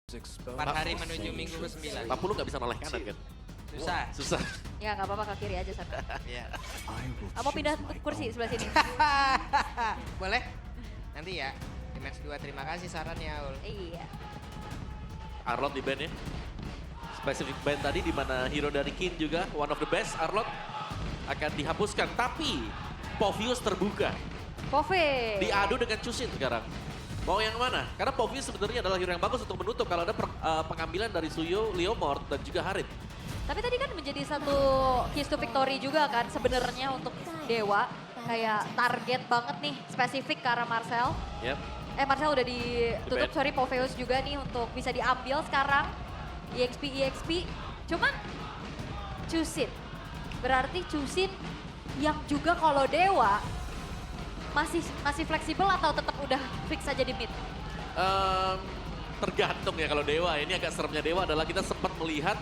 4 hari menuju minggu ke-9. 40 nggak bisa noleh kanan kan? Susah. Susah. Ya nggak apa-apa, ke kiri aja Sar. Iya. Mau pindah kursi sebelah sini. Boleh? Nanti ya. Di match 2 terima kasih sarannya Ul. Iya. Arlot di band ya. Spesifik band tadi di mana hero dari Kin juga one of the best. Arlot akan dihapuskan tapi Povius terbuka. Pove. Diadu dengan Chusin sekarang. Mau yang mana? Karena Povius sebenarnya adalah hero yang bagus untuk menutup kalau ada pengambilan dari Suyo, Leomord dan juga Harit. Tapi tadi kan menjadi satu keys to victory juga kan sebenarnya untuk Dewa. Kayak target banget nih, spesifik ke arah Marcel. Yep. Marcel udah ditutup, Ben. sorry Poveus juga nih untuk bisa diambil sekarang. EXP. Cuman Chusin. Berarti Chusin yang juga kalau Dewa masih fleksibel atau tetap udah fix aja di mid? Tergantung ya kalau Dewa. Ini agak seremnya Dewa adalah kita sempat melihat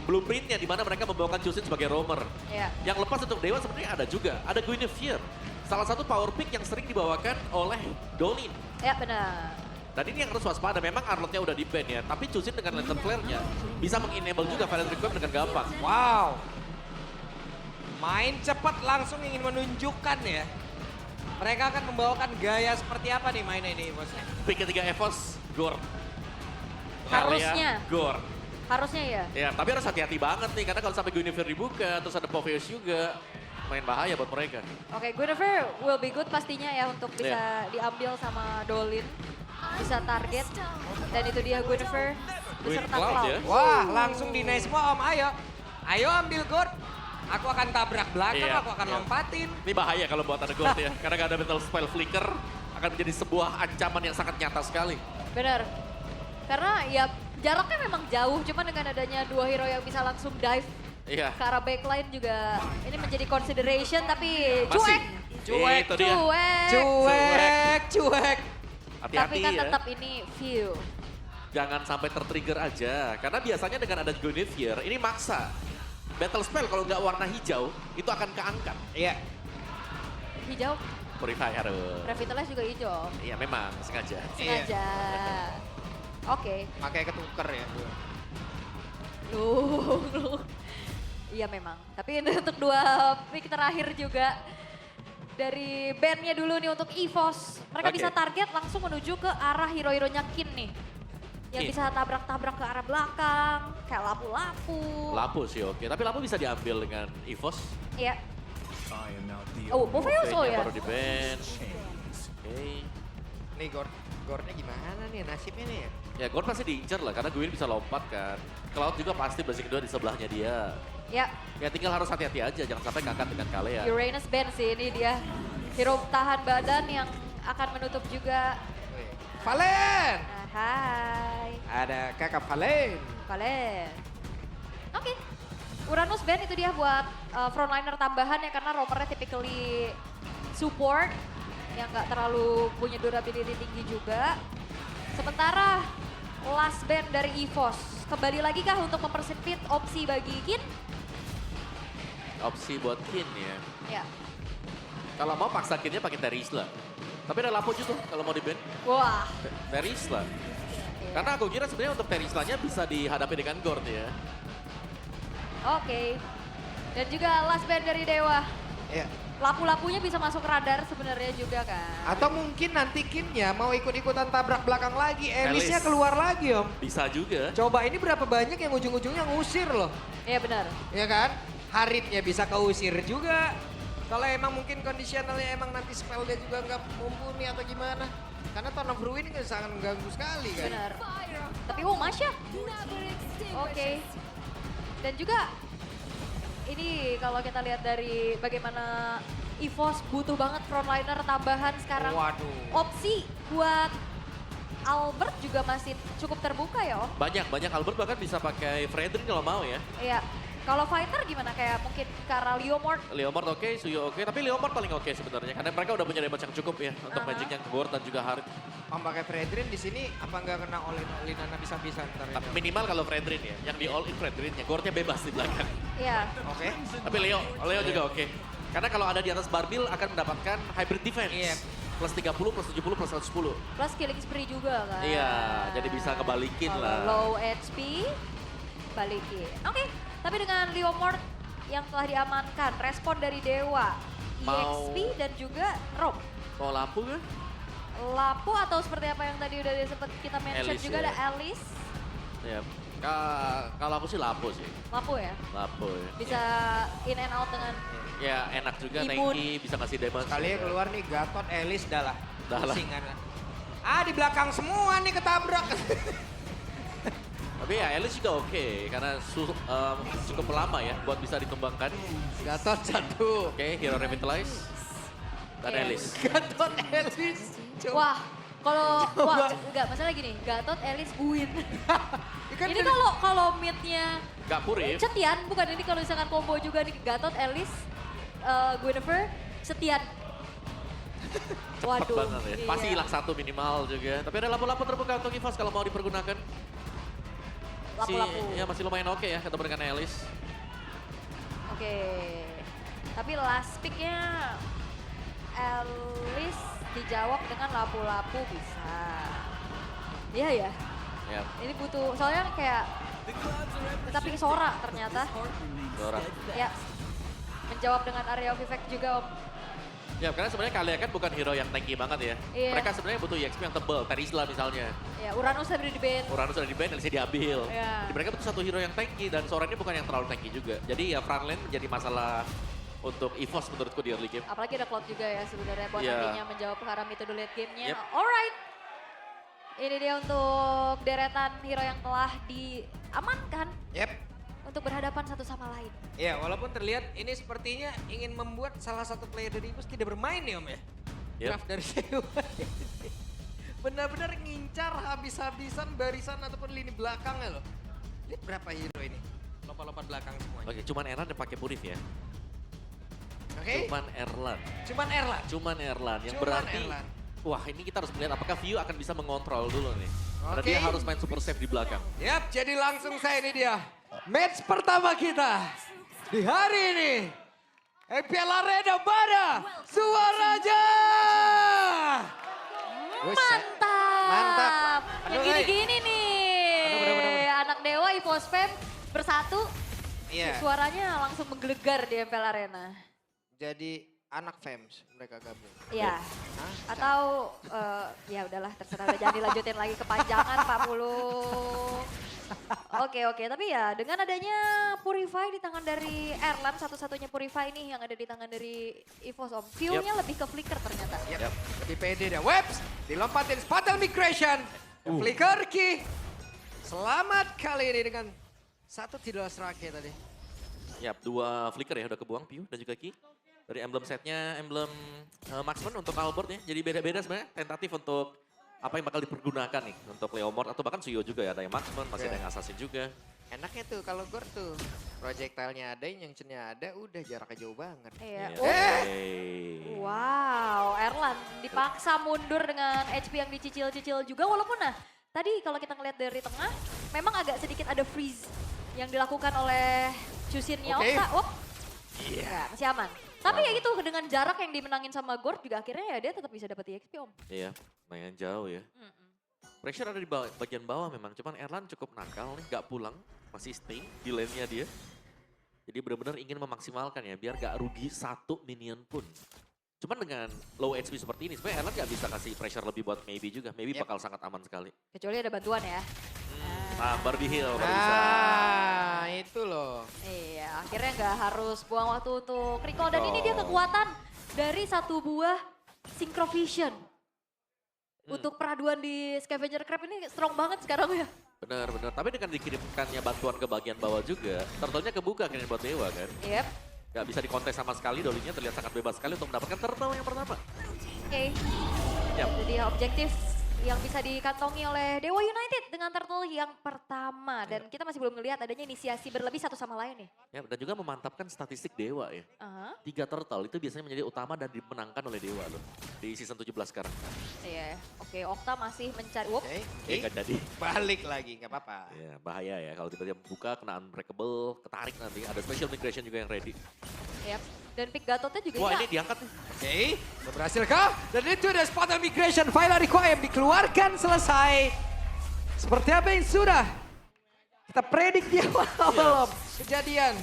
blueprintnya di mana mereka membawakan Chusin sebagai roamer. Iya. Yang lepas untuk Dewa sebenarnya ada juga. Ada Guinevere. Salah satu power pick yang sering dibawakan oleh Dolin. Ya benar. Dan ini yang harus waspada. Memang Arlotnya udah di ban ya. Tapi Chusin dengan Lantern Flare-nya bisa mengenable juga Valiant Requiem dengan gampang. Wow. Main cepat langsung ingin menunjukkan ya. Mereka akan membawakan gaya seperti apa nih mainnya ini bosnya. Pick ketiga Evos, Gord. Harusnya. Gord. Harusnya ya. Ya, tapi harus hati-hati banget nih. Karena kalau sampai Guinevere dibuka, terus ada Poveus juga. Main bahaya buat mereka. Oke, Guinevere will be good pastinya ya untuk bisa diambil sama Dolin. Bisa target. Dan itu dia Guinevere beserta Cloud Cloud. ya. Wah langsung dinaik semua om, ayo. Ayo ambil Gord. Aku akan tabrak belakang, Iya, aku akan iya. lompatin. Ini bahaya kalau buat ada Gord ya. Karena gak ada Metal Spell Flicker. Akan menjadi sebuah ancaman yang sangat nyata sekali. Bener. Karena ya jaraknya memang jauh. Cuman dengan adanya dua hero yang bisa langsung dive Iya. ke arah backline juga ini menjadi consideration. Tapi Masih. cuek. Cuek, Itu dia. Cuek. Tapi Hati-hati kan ya. tetap ini view. Jangan sampai tertrigger aja. Karena biasanya dengan ada Guinevere, ini maksa. Battle Spell kalau nggak warna hijau, itu akan keangkat. Iya. Hijau, Purifier. Revitalize juga hijau. Iya memang, sengaja. Sengaja. Oke. Pakai ketuker ya. Loh. Iya memang. Tapi ini untuk dua pick terakhir juga. Dari bandnya dulu nih untuk EVOS. Mereka Oke. bisa target langsung menuju ke arah hero-heronya Kin nih. Yang Kin. bisa tabrak-tabrak ke arah belakang. Kayak lapu-lapu. Lapu sih oke, tapi Lapu bisa diambil dengan EVOS. Iya. Oh, Poveus oh Oke-nya ya. baru di ban. Oke. Nih Gordnya gimana nih nasibnya nih ya? Ya Gord pasti diincar lah, karena Gwyn bisa lompat kan. Cloud juga pasti basic kedua di sebelahnya dia. Ya, Ya tinggal harus hati-hati aja, jangan sampai ngangkat dengan Kalea. Uranus Band sih ini dia. Hero tahan badan yang akan menutup juga. Valen! Nah, hai. Ada kakak Valen. Valen. Oke. Uranus Band itu dia buat frontliner tambahan ya karena roamernya typically support yang nggak terlalu punya durability tinggi juga. Sementara last band dari EVOS kembali lagi kah untuk mempersempit opsi bagi Kin? Opsi buat Kin ya. Ya. Kalau mau paksa Kinnya pakai Terisla. Tapi ada Lapo juga tuh kalau mau di ban. Wah. Terisla. Karena aku kira sebenarnya untuk Terislanya bisa dihadapi dengan Gord ya. Oke. Dan juga last band dari Dewa. Iya. Lapu-lapunya bisa masuk radar sebenarnya juga kan. Atau mungkin nanti Kinnya mau ikut-ikutan tabrak belakang lagi. Elisnya Elis. keluar lagi om. Bisa juga. Coba ini berapa banyak yang ujung-ujungnya ngusir loh. Iya benar. Ya kan? Haritnya bisa keusir juga. Kalau emang mungkin kondisionalnya emang nanti spellnya juga nggak mumpuni atau gimana. Karena Tone of Ruin ini sangat mengganggu sekali kan. Benar. Tapi Masya. Oke. Dan juga ini kalau kita lihat dari bagaimana EVOS butuh banget frontliner tambahan sekarang. Waduh. Opsi buat Albert juga masih cukup terbuka ya Om. Banyak Albert bahkan bisa pakai Fredrin kalau mau ya. Iya. Kalau fighter gimana? Kayak mungkin karena Leomord. Leomord oke, Suyo oke, tapi Leomord paling oke sebenarnya karena mereka udah punya damage yang cukup ya untuk magic yang Gord dan juga Harit. Om pakai Fredrin di sini apa nggak kena oleh Linana bisa-bisa ntar ini? Om? Minimal kalau Fredrin ya, yang di all in Fredrinnya, Gordnya bebas di belakang. Iya. Oke. Tapi Leo juga oke. Karena kalau ada di atas Barbil akan mendapatkan hybrid defense. Iya. Plus 30, plus 70, plus 110. Plus killing spree juga kan. Iya, jadi bisa kebalikin Kalau lah. low HP, balikin. Oke, tapi dengan Leomord yang telah diamankan, respon dari Dewa, Mau- EXP dan juga Rob. Mau lampu kan? Lapu atau seperti apa yang tadi udah sempat kita mention Alice, juga ya. ada Alice. Ya. Kalau aku sih lampu sih. Lapu ya, Lampu ya. bisa in and out dengan Ya enak juga, Imun. tanky, bisa ngasih damage. Kali keluar nih Gatot, Elis dah lah. Dah lah. Pusing kan. Di belakang semua nih ketabrak. Tapi ya Alice juga oke, karena cukup lama ya buat bisa dikembangkan. Gatot satu. Oke, Hero Revitalize. Dan Oke. Alice. Gatot, Elis. wah, kalau wah enggak masalah gini, Gatot, Alice, Buin. Kan Ini kalau mid-nya Gak purif. Setian, bukan ini kalau misalkan combo juga nih Gatot, Alice, Guinevere, Setian. Waduh. banget ya. iya. Pasti hilang satu minimal juga. Tapi ada lampu-lampu terbuka untuk EVOS kalau mau dipergunakan. Lapu-lapu. Ya masih lumayan oke ya ketemu dengan Alice. Oke. Tapi last pick-nya Alice dijawab dengan lapu-lapu bisa. Iya ya. Ya, Ini butuh, soalnya kayak tapi Sora ternyata. Dora. Ya. Menjawab dengan area of effect juga Om. Ya karena sebenarnya kalian kan bukan hero yang tanky banget ya. Iya. Mereka sebenarnya butuh EXP yang tebel, Terizla misalnya. Ya, Uranus udah di band. Uranus sudah di ban, Alice diambil. Iya. Jadi mereka butuh satu hero yang tanky dan Sora ini bukan yang terlalu tanky juga. Jadi ya frontline menjadi masalah untuk EVOS menurutku di early game. Apalagi ada Cloud juga ya sebenarnya buat Iya. nantinya menjawab ke arah metode late game-nya. Yep. Alright. Ini dia untuk deretan hero yang telah diamankan Yep. untuk berhadapan satu sama lain. Ya, walaupun terlihat ini sepertinya ingin membuat salah satu player dari EVOS tidak bermain nih Om ya. Yep. Draft dari Dewa. Benar-benar ngincar habis-habisan barisan ataupun lini belakangnya loh. Lihat berapa hero ini. Lompat-lompat belakang semuanya. Oke, cuman Erlan yang pakai purif ya. Oke. Cuman Erlan. Cuman Erlan. Cuman Erlan yang Cuman berarti Erlan. wah ini kita harus melihat apakah View akan bisa mengontrol dulu nih. Karena Oke. dia harus main super safe di belakang. Yap, jadi langsung saya ini dia. Match pertama kita di hari ini. EPL Arena pada Suaraja. Mantap. Mantap. Yang Aduh, gini-gini nih. Aduh, bener. Anak Dewa, EVOS Fam bersatu. Iya. Suaranya langsung menggelegar di MPL Arena. Jadi anak fans mereka gabung. Iya. Hah? Atau ya udahlah terserah udah jangan dilanjutin lagi kepanjangan Pak Pulu. Oke, tapi ya dengan adanya Purify di tangan dari Erlan, satu-satunya Purify nih yang ada di tangan dari EVOS Om. View-nya lebih ke flicker ternyata. Yap. Lebih pede dia. Webs dilompatin Fatal Migration. Flicker Ki. Selamat kali ini dengan satu tidak serake tadi. Yap, dua flicker ya udah kebuang View dan juga Ki. Dari emblem setnya, emblem marksman untuk Albert ya. Jadi beda-beda sebenarnya tentatif untuk apa yang bakal dipergunakan nih. Untuk Leomord atau bahkan Suyo juga ya. Ada yang marksman, masih ada yang assassin juga. Enaknya tuh kalau Gor tuh projectile-nya ada, yang ada, udah jaraknya jauh banget. Iya. Iya. Oh, Hey. wow, Erlan dipaksa mundur dengan HP yang dicicil-cicil juga walaupun nah tadi kalau kita ngeliat dari tengah memang agak sedikit ada freeze yang dilakukan oleh Chusinnya Oke. Okta. Oh, Iya. ya, masih aman. Tapi ya gitu dengan jarak yang dimenangin sama Gord juga akhirnya ya dia tetap bisa dapat EXP Om. Iya, lumayan jauh ya. Mm-mm. Pressure ada di bagian bawah memang, cuman Erlan cukup nakal nih, gak pulang, masih stay di lane-nya dia. Jadi benar-benar ingin memaksimalkan ya, biar gak rugi satu minion pun. Cuman dengan low HP seperti ini, sebenarnya Erlan gak bisa kasih pressure lebih buat Maybe juga. Maybe Yep. bakal sangat aman sekali. Kecuali ada bantuan ya. Nah, baru di heal, baru bisa. Nah, itu loh. Iya, akhirnya nggak harus buang waktu untuk recall. Dan ini dia kekuatan dari satu buah Synchrovision. Untuk peraduan di Scavenger Crab ini strong banget sekarang ya. Bener. Tapi dengan dikirimkannya bantuan ke bagian bawah juga, turtle-nya kebuka kayaknya buat Dewa kan. Yep, Gak bisa dikontes sama sekali, Dolinya terlihat sangat bebas sekali untuk mendapatkan turtle yang pertama. oke. Yap. Itu dia objektif yang bisa dikantongi oleh Dewa United dengan turtle yang pertama. Dan kita masih belum melihat adanya inisiasi berlebih satu sama lain nih. Ya, dan juga memantapkan statistik Dewa ya. Aha, 3 turtle itu biasanya menjadi utama dan dimenangkan oleh Dewa loh. Di season 17 sekarang. iya. Oke, Okta masih mencari. Wop, Oke. Oke, gak jadi. Balik lagi, nggak apa-apa. Ya, bahaya ya kalau tiba-tiba buka kena unbreakable, ketarik nanti. Ada special migration juga yang ready. yep. Dan pick Gatotnya juga Wah ya. ini diangkat nih. Oke, berhasilkah? Dan itu ada spot migration, Viola Requiem dikeluarkan selesai. Seperti apa yang sudah kita predik di awal kejadian.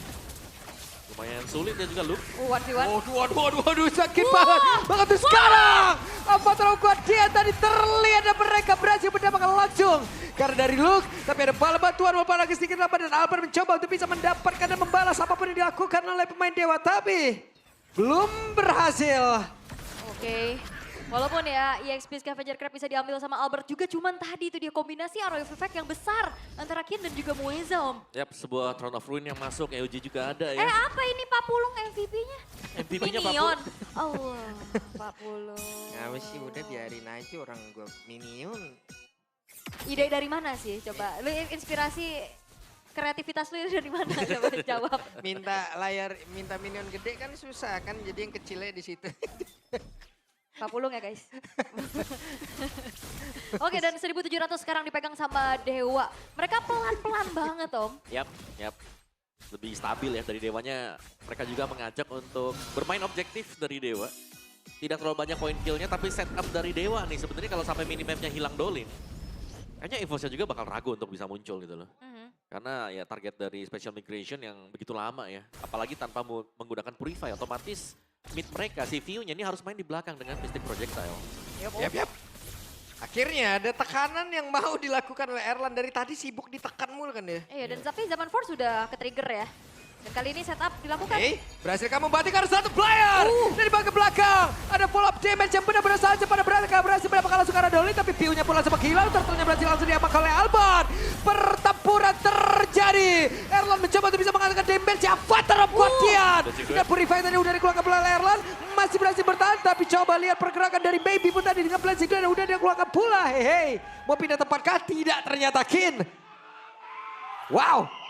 Lumayan sulit ya juga Luke. 1v1. Waduh, sakit banget tuh sekarang. Apa terlalu kuat dia tadi terlihat dan mereka berhasil mendapatkan langsung. Karena dari Luke, tapi ada bala bantuan walaupun agak sedikit lambat dan Albert mencoba untuk bisa mendapatkan dan membalas apapun yang dilakukan oleh pemain Dewa. Tapi belum berhasil. Oke. Walaupun ya EXP Scavenger Crab bisa diambil sama Albert juga, cuman tadi itu dia kombinasi Arrow of Effect yang besar antara Kin dan juga Mueza, Om. Yap, sebuah Throne of Ruin yang masuk, EOG juga ada ya. Apa ini Pak Pulung MVP-nya? MVP-nya Minion. Allah, Pak Pulung. Nah, sih udah biarin aja orang gue minion. Ide dari mana sih? Coba, lu inspirasi kreativitas lu dari mana? Coba jawab. Minta minion gede kan susah kan, jadi yang kecilnya di situ. Pak Pulung ya guys. Oke, dan 1.700 sekarang dipegang sama Dewa. Mereka pelan-pelan banget Om. Yap. Lebih stabil ya dari Dewanya. Mereka juga mengajak untuk bermain objektif dari Dewa. Tidak terlalu banyak poin kill-nya, tapi setup dari Dewa nih. Sebenarnya kalau sampai minimapnya hilang Dolin, kayaknya EVOS-nya juga bakal ragu untuk bisa muncul gitu loh. Karena ya target dari Special Migration yang begitu lama ya. Apalagi tanpa menggunakan Purify, otomatis mid mereka, si View-nya ini harus main di belakang dengan Mystic Projectile. Yap. Akhirnya ada tekanan yang mau dilakukan oleh Erlan. Dari tadi sibuk ditekan mulu kan dia. Iya, dan tapi Zaman Force sudah ke-trigger ya. Dan kali ini setup dilakukan. Berhasil kamu mematikan satu player. Dari bagian belakang. Ada follow up damage yang benar-benar saja pada mereka berhasil mendapatkan langsung arah Dolly. Tapi view-nya pun langsung menghilang. Turtle-nya berhasil langsung diamankan oleh Alban. Pertempuran terjadi. Erlan mencoba untuk bisa mengatakan damage. Avatar of Guardian. Dan Purify tadi udah dikeluarkan oleh Erlan. Masih berhasil bertahan. Tapi coba lihat pergerakan dari Baby pun tadi dengan Blazing Glare. Udah dia keluarkan pula. Hei. Mau pindah tempat kah? Tidak ternyata Kin. Wow.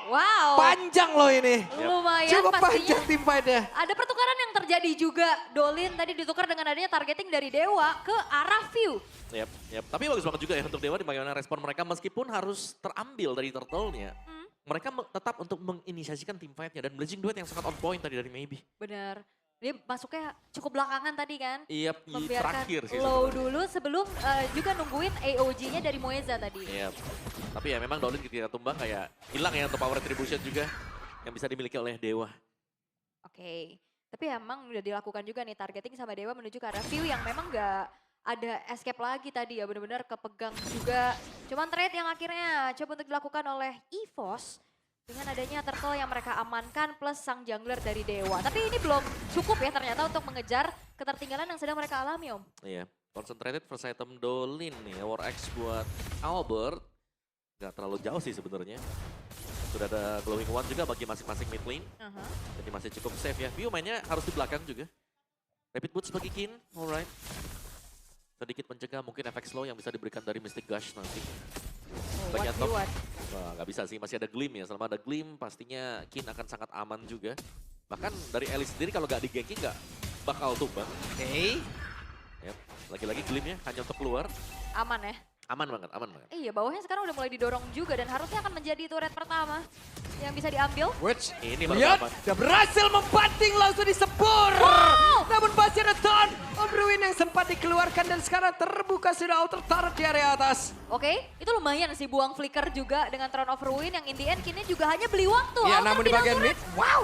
Panjang loh ini. Lumayan Cukup pastinya. panjang tim fight-nya. Ada pertukaran yang terjadi juga. Dolin tadi ditukar dengan adanya targeting dari Dewa ke arah View. Yap. Tapi bagus banget juga ya untuk Dewa di bagaimana respon mereka meskipun harus terambil dari turtle-nya. Mereka tetap untuk menginisiasikan tim fight-nya dan Blazing Duet yang sangat on point tadi dari Maybe. Benar. Dia masuknya cukup belakangan tadi kan. Iya, Membiarkan terakhir sih. low dulu sebelum juga nungguin AOG-nya dari Mueza tadi. Iya. Tapi ya memang Dolin ketika tumbang kayak hilang ya untuk power retribution juga yang bisa dimiliki oleh Dewa. Oke. Tapi emang udah dilakukan juga nih targeting sama Dewa menuju ke arah View yang memang nggak ada escape lagi tadi ya. Benar-benar kepegang juga. Cuman trade yang akhirnya coba untuk dilakukan oleh EVOS. Dengan adanya turtle yang mereka amankan plus sang jungler dari Dewa. Tapi ini belum cukup ya ternyata untuk mengejar ketertinggalan yang sedang mereka alami Om. Iya, concentrated first item Dolin nih, War X buat Albert. Gak terlalu jauh sih sebenarnya. Sudah ada Glowing One juga bagi masing-masing mid lane. Jadi masih cukup safe ya. View mainnya harus di belakang juga. Rapid Boots bagi Kin, alright. Sedikit mencegah mungkin efek slow yang bisa diberikan dari Mystic Gush nanti. Bagian top. Wah, nggak bisa sih, masih ada Gleam ya. Selama ada Gleam pastinya Kin akan sangat aman juga. Bahkan dari Ellie sendiri kalau nggak di-ganking nggak bakal tumbang. Yep. Lagi-lagi Gleamnya hanya untuk keluar. Aman ya? Aman banget. Iya, bawahnya sekarang udah mulai didorong juga dan harusnya akan menjadi turret pertama yang bisa diambil. Ini baru Lihat, aman. udah berhasil membanting langsung disebur. Namun masih ada Ton of Ruin yang sempat dikeluarkan dan sekarang terbuka sudah outer turret di area atas. Oke, itu lumayan sih buang flicker juga dengan Throne of Ruin yang in the end kini juga hanya beli waktu. Ya, Alter namun di tidak bagian turret. mid, wow.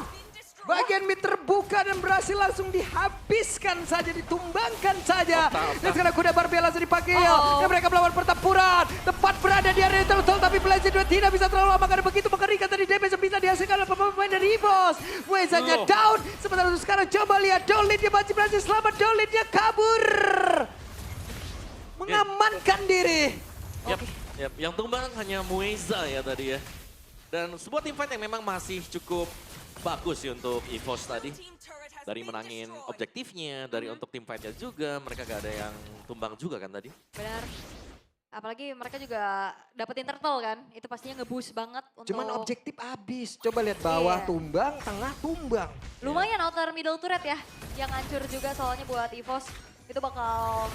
Bagian mid terbuka dan berhasil langsung dihabiskan saja, ditumbangkan saja. Dan sekarang kuda Barbie langsung dipakai. Dan mereka melawan pertempuran. Tepat berada di area turtle tapi Blazing Duet tidak bisa terlalu lama karena begitu mengerikan tadi damage yang bisa dihasilkan oleh pemain dari EVOS. Wezanya down. Sementara itu sekarang coba lihat Dolin dia masih berhasil selamat. Dolin dia kabur. Mengamankan diri. Yap, yang tumbang hanya Mueza ya tadi ya. Dan sebuah team fight yang memang masih cukup bagus sih untuk EVOS tadi. Dari menangin objektifnya, dari untuk tim fight-nya juga. Mereka gak ada yang tumbang juga kan tadi. Benar. Apalagi mereka juga dapetin turtle kan. Itu pastinya nge-boost banget untuk... Cuman objektif habis. Coba lihat bawah tumbang, tengah tumbang. Lumayan outer middle turret ya. Yang hancur juga soalnya buat EVOS. Itu bakal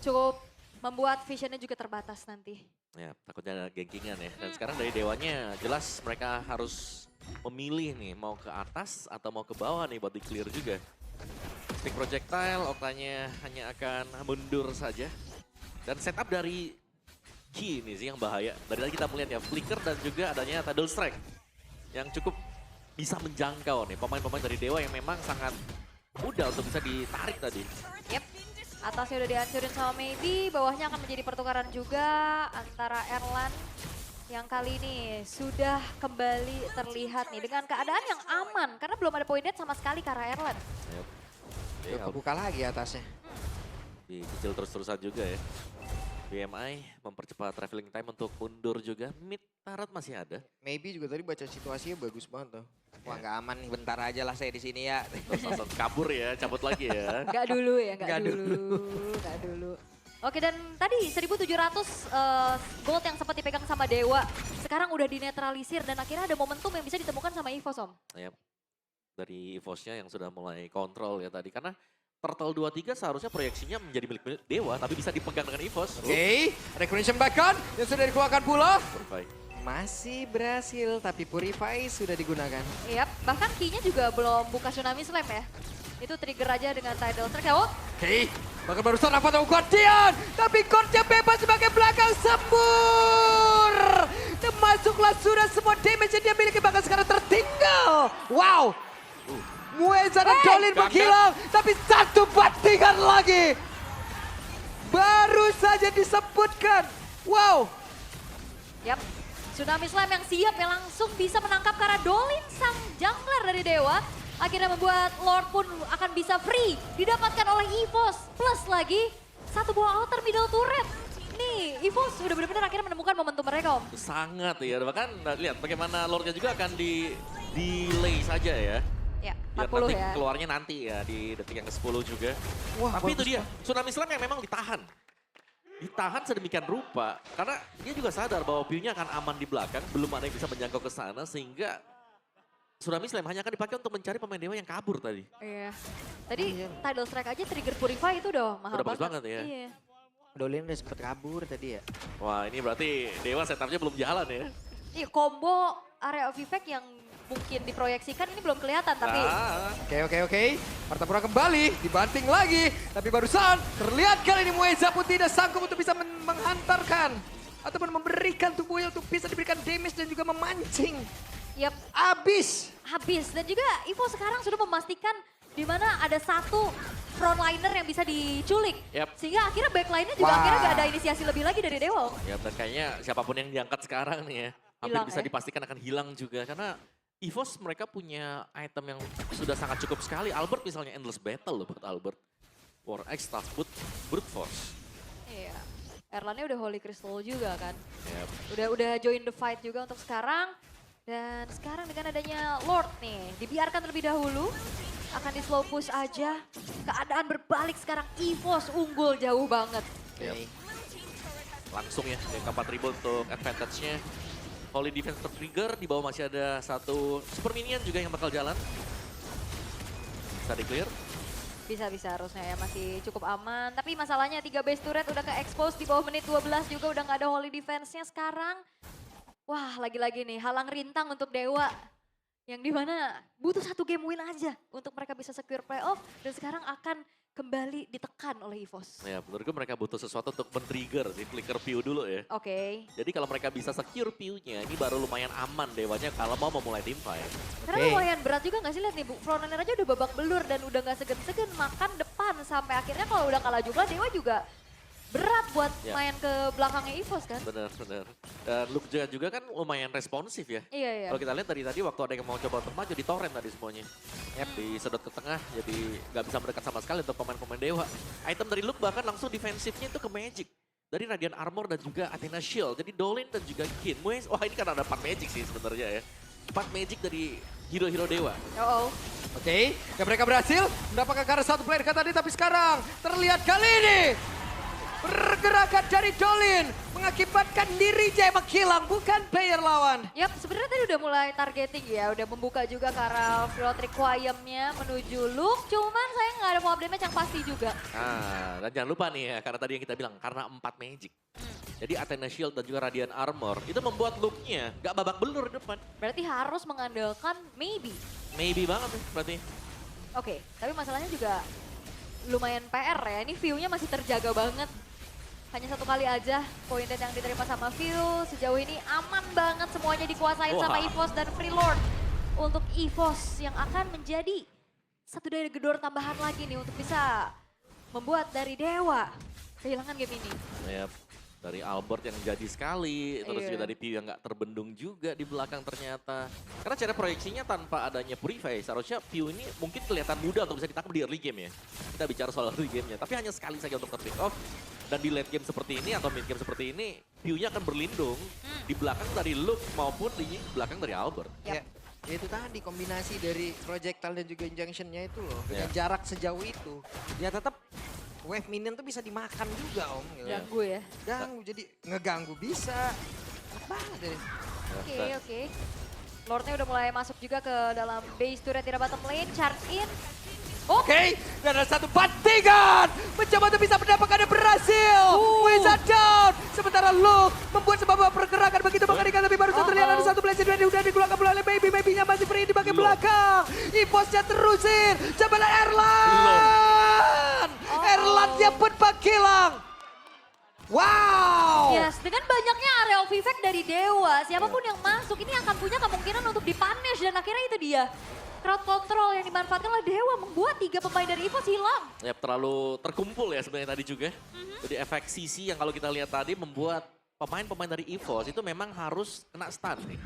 cukup membuat visionnya juga terbatas nanti. Ya, takutnya ada gengkingan ya. Dan sekarang dari Dewanya jelas mereka harus memilih nih mau ke atas atau mau ke bawah nih buat di clear juga. Stick projectile, Oktanya hanya akan mundur saja. Dan setup dari Key ini sih yang bahaya. Dari tadi kita melihat ya, flicker dan juga adanya Tidal Strike. Yang cukup bisa menjangkau nih pemain-pemain dari Dewa yang memang sangat mudah untuk bisa ditarik tadi. Yep. Atasnya udah dihancurin sama Maybe, bawahnya akan menjadi pertukaran juga antara Erlan yang kali ini sudah kembali terlihat nih dengan keadaan yang aman karena belum ada point dead sama sekali ke arah Erlan. Yep. Tuh, kebuka lagi atasnya. Dicicil terus-terusan juga ya. BMI mempercepat traveling time untuk mundur juga. Mid turret masih ada. Maybe juga tadi baca situasinya bagus banget tuh. Wah nggak aman nih, bentar aja lah saya di sini ya. Terus langsung kabur ya, cabut lagi ya. Enggak dulu ya, Nggak enggak dulu. Enggak dulu. Oke, dan tadi 1.700 gold yang sempat dipegang sama Dewa. Sekarang udah dinetralisir dan akhirnya ada momentum yang bisa ditemukan sama EVOS, Om. Yep. Dari EVOS-nya yang sudah mulai kontrol ya tadi. Karena Turtle 23 seharusnya proyeksinya menjadi milik Dewa, tapi bisa dipegang dengan EVOS. Oke, recognition back on yang sudah dikeluarkan pula. Purify. Masih berhasil, tapi Purify sudah digunakan. Yap, bahkan key-nya juga belum buka Tsunami Slam ya. Itu trigger aja dengan Tidal Strike. Oh, Oke, bahkan barusan apa tahu Guardian, tapi Guardian bebas sebagai belakang sembur. Dan masuklah sudah semua damage yang dia miliki, bahkan sekarang tertinggal. Wow, Mueza dan Dolin menghilang, tapi satu bandingan lagi. Baru saja disebutkan, wow. yap. Tsunami Slam yang siap yang langsung bisa menangkap karena Dolin sang jungler dari Dewa. Akhirnya membuat Lord pun akan bisa free. Didapatkan oleh EVOS. Plus lagi satu buah outer middle turret. Nih EVOS udah benar-benar akhirnya menemukan momentum mereka, Om. Sangat ya, bahkan lihat bagaimana Lordnya juga akan di delay saja ya. Ya, Biar 40 nanti ya. keluarnya nanti ya di detik yang ke-10 juga. Wah, Tapi itu bagus dia, Tsunami Slam yang memang ditahan. Ditahan sedemikian rupa, karena dia juga sadar bahwa view-nya akan aman di belakang, belum ada yang bisa menjangkau ke sana, sehingga Tsunami Slam hanya akan dipakai untuk mencari pemain Dewa yang kabur tadi. Iya. Tadi Tidal Strike aja trigger Purify itu udah mahal Udah bagus banget ya. Iya. Dolin udah sempet kabur tadi ya. Wah ini berarti Dewa setupnya belum jalan ya. Iya, combo area of effect yang mungkin diproyeksikan ini belum kelihatan, tapi Nah, Oke. Martapura kembali, dibanting lagi. Tapi barusan terlihat kali ini Mueza pun tidak sanggup untuk bisa menghantarkan. Ataupun memberikan tubuhnya untuk bisa diberikan damage dan juga memancing. yap, Abis. habis. Dan juga Evo sekarang sudah memastikan di mana ada satu frontliner yang bisa diculik. Yap. Sehingga akhirnya backline-nya juga Wah. akhirnya gak ada inisiasi lebih lagi dari Dewa. ya dan kayaknya siapapun yang diangkat sekarang nih ya, hampir Hilang bisa ya. dipastikan akan hilang juga. Karena EVOS mereka punya item yang sudah sangat cukup sekali. Albert misalnya Endless Battle loh buat Albert. War X, Tough Boot, Brute Force. Iya. Erlannya udah Holy Crystal juga kan. Yap. Udah join the fight juga untuk sekarang. Dan sekarang dengan adanya Lord nih, dibiarkan terlebih dahulu. Akan di slow push aja. Keadaan berbalik sekarang, EVOS unggul jauh banget. Oke. Langsung ya, yang keempat ribu untuk advantage-nya. Holy Defense tertrigger, di bawah masih ada satu Super Minion juga yang bakal jalan. Bisa di-clear. Bisa-bisa harusnya ya, masih cukup aman. Tapi masalahnya 3 base turret udah ke-expose di bawah menit 12 juga udah nggak ada Holy Defense-nya sekarang. Wah, lagi-lagi nih halang rintang untuk Dewa. Yang dimana butuh satu game win aja untuk mereka bisa secure playoff. Dan sekarang akan kembali ditekan oleh EVOS. Ya, menurutku mereka butuh sesuatu untuk men-trigger si flicker Pew dulu ya. Oke. Jadi kalau mereka bisa secure Pew-nya, ini baru lumayan aman Dewanya kalau mau memulai team fight. Karena Oke. lumayan berat juga gak sih, lihat nih Bu, frontliner aja udah babak belur dan udah gak segen-segen makan depan. Sampai akhirnya kalau udah kalah jumlah Dewa juga berat buat Ya. main ke belakangnya EVOS kan. Bener. Dan Luke juga kan lumayan responsif ya. Iya. Kalau kita lihat tadi waktu ada yang mau coba untuk maju di torrent tadi semuanya. Disedot ke tengah jadi nggak bisa mendekat sama sekali untuk pemain-pemain Dewa. Item dari Luke bahkan langsung defensifnya itu ke Magic. Dari Radiant Armor dan juga Athena Shield. Jadi Dolin dan juga Kin. Wah ini kan ada 4 Magic sih sebenarnya ya. 4 Magic dari hero-hero Dewa. Oh. Oke, dan mereka berhasil mendapatkan karena satu player tadi, tapi sekarang terlihat kali ini Pergerakan dari Dolin mengakibatkan dirinya emang hilang, bukan player lawan. Yap, sebenarnya tadi udah mulai targeting ya, udah membuka juga ke arah Field Requiem-nya menuju Luke, cuman saya nggak ada follow-up damage yang pasti juga. Nah, dan jangan lupa nih ya, karena tadi yang kita bilang, karena 4 magic. Jadi Athena Shield dan juga Radiant Armor, itu membuat look-nya nggak babak belur di depan. Berarti harus mengandalkan maybe. Maybe banget nih berarti. Oke, tapi masalahnya juga lumayan PR ya, ini view-nya masih terjaga banget. Hanya satu kali aja poin dead yang diterima sama View. Sejauh ini aman banget semuanya dikuasain sama Wah. EVOS dan Freelord. Untuk EVOS yang akan menjadi satu daya gedor tambahan lagi nih untuk bisa membuat dari Dewa kehilangan game ini. Yap. Dari Albert yang jadi sekali, terus Iya. juga dari Piu yang nggak terbendung juga di belakang ternyata. Karena cara proyeksinya tanpa adanya Purify, seharusnya Piu ini mungkin kelihatan mudah untuk bisa ditangkap di early game ya. Kita bicara soal early game-nya, tapi hanya sekali saja untuk ter-pick off. Dan di late game seperti ini atau mid game seperti ini, Piu-nya akan berlindung di belakang dari Luke maupun di belakang dari Albert. Yap. Ya itu tadi kombinasi dari projectile dan juga injunction-nya itu loh. Dengan Ya. jarak sejauh itu. Ya tetap wave minion tuh bisa dimakan juga om. Gitu. Ya. Ganggu ya. Ganggu, jadi ngeganggu bisa. Enak banget deh. Oke, oke. Lordnya udah mulai masuk juga ke dalam base turret di bottom lane. Charge in. Oke, dan ada satu bantingan. Mencoba untuk bisa mendapatkan dan berhasil. Wizard down. Sementara Luke membuat sebuah pergerakan begitu mengerikan. Tapi baru saja terlihat ada satu blast yang udah dikeluarkan oleh Baby. Baby-nya masih free di bagian belakang. EVOS-nya terusir. Coba Erlan. Erlan-nya pun menghilang. Wow. Yes, dengan banyaknya area of effect dari Dewa, siapapun yang masuk ini akan punya kemungkinan untuk dipunish dan akhirnya itu dia. Crowd control yang dimanfaatkan oleh Dewa membuat 3 pemain dari EVOS hilang. Ya terlalu terkumpul ya sebenarnya tadi juga. Jadi efek CC yang kalau kita lihat tadi membuat pemain-pemain dari EVOS itu memang harus kena stun nih.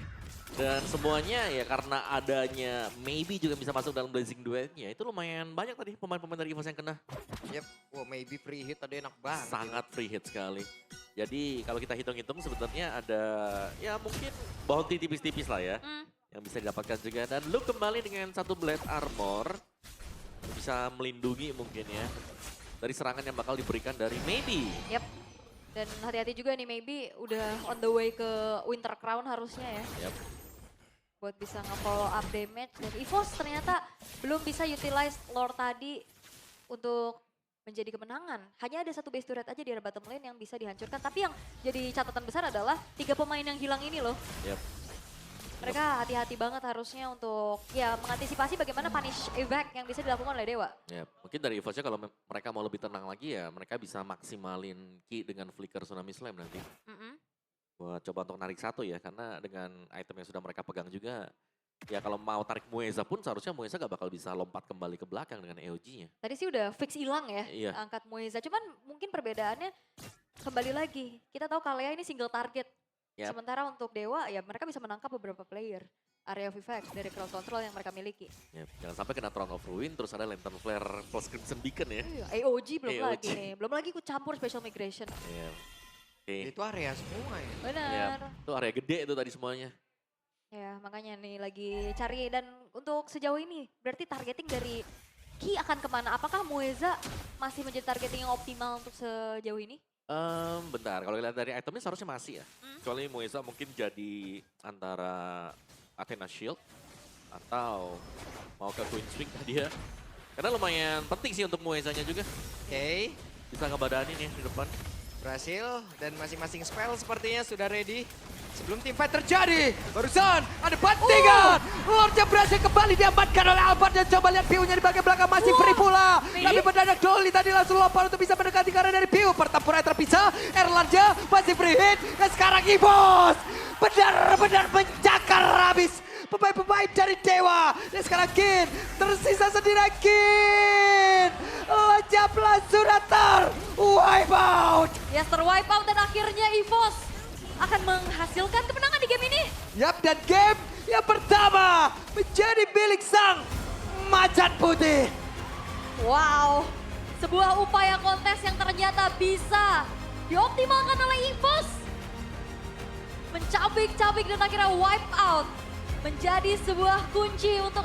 Dan semuanya ya karena adanya maybe juga bisa masuk dalam Blazing Duet-nya. Itu lumayan banyak tadi pemain-pemain dari EVOS yang kena. Yep. Wah, maybe free hit tadi enak banget. Sangat free hit sekali. Jadi kalau kita hitung-hitung sebenarnya ada ya mungkin bounty tipis-tipis lah ya. Yang bisa didapatkan juga. Dan Luke kembali dengan satu Blade Armor. Bisa melindungi mungkin ya. Dari serangan yang bakal diberikan dari Maybe. Yap. Dan hati-hati juga nih maybe udah on the way ke Winter Crown harusnya ya. Yap. Buat bisa nge-follow up damage. Dan EVOS ternyata belum bisa utilize lore tadi untuk menjadi kemenangan. Hanya ada satu base turret aja di area bottom lane yang bisa dihancurkan. Tapi yang jadi catatan besar adalah 3 pemain yang hilang ini loh. Yap. Mereka hati-hati banget harusnya untuk ya mengantisipasi bagaimana punish evac yang bisa dilakukan oleh Dewa. Ya, mungkin dari EVOS-nya kalau mereka mau lebih tenang lagi ya mereka bisa maksimalin Ki dengan Flicker Tsunami Slam nanti. Buat coba untuk narik satu ya, karena dengan item yang sudah mereka pegang juga, ya kalau mau tarik Mueza pun seharusnya Mueza gak bakal bisa lompat kembali ke belakang dengan EOG-nya. Tadi sih udah fix hilang ya Iya. angkat Mueza. Cuman mungkin perbedaannya kembali lagi. Kita tahu Kalea ini single target. Yap. Sementara untuk Dewa ya mereka bisa menangkap beberapa player. Area of effect dari crowd control yang mereka miliki. Ya, jangan sampai kena Throne of Ruin terus ada Lantern Flare plus Crimson Beacon ya. AOG belum AOG. lagi nih. Belum lagi ikut campur special migration. Iya. Oke. Itu area semua ya. Benar. Itu area gede itu tadi semuanya. Ya makanya nih lagi cari dan untuk sejauh ini berarti targeting dari Ki akan kemana? Apakah Mueza masih menjadi targeting yang optimal untuk sejauh ini? Bentar, kalau lihat dari itemnya seharusnya masih ya. Kecuali Mueza mungkin jadi antara Athena Shield atau mau ke Queen Swing tadi ya. Karena lumayan penting sih untuk Muezanya juga. Oke. Bisa ngebadanin ya di depan. Berhasil dan masing-masing spell sepertinya sudah ready. Sebelum tim fight terjadi, barusan ada bantingan. Lordnya berhasil kembali diamankan oleh Albert dan coba lihat Piu-nya di bagian belakang masih free pula. Tapi mendadak Dolly tadi langsung lompat untuk bisa mendekati karena dari Piu. Pertempuran terpisah, Erlanja masih free hit. Dan sekarang EVOS benar-benar menjakar habis pemain-pemain dari Dewa. Dan sekarang Kin tersisa sendiri Kin. Lejaplah sudah wipe out. Yes, terwipe out dan akhirnya EVOS akan menghasilkan kemenangan di game ini. Yap, dan game yang pertama menjadi milik sang macan putih. Wow, sebuah upaya kontes yang ternyata bisa dioptimalkan oleh EVOS. Mencabik-cabik dan akhirnya wipe out menjadi sebuah kunci untuk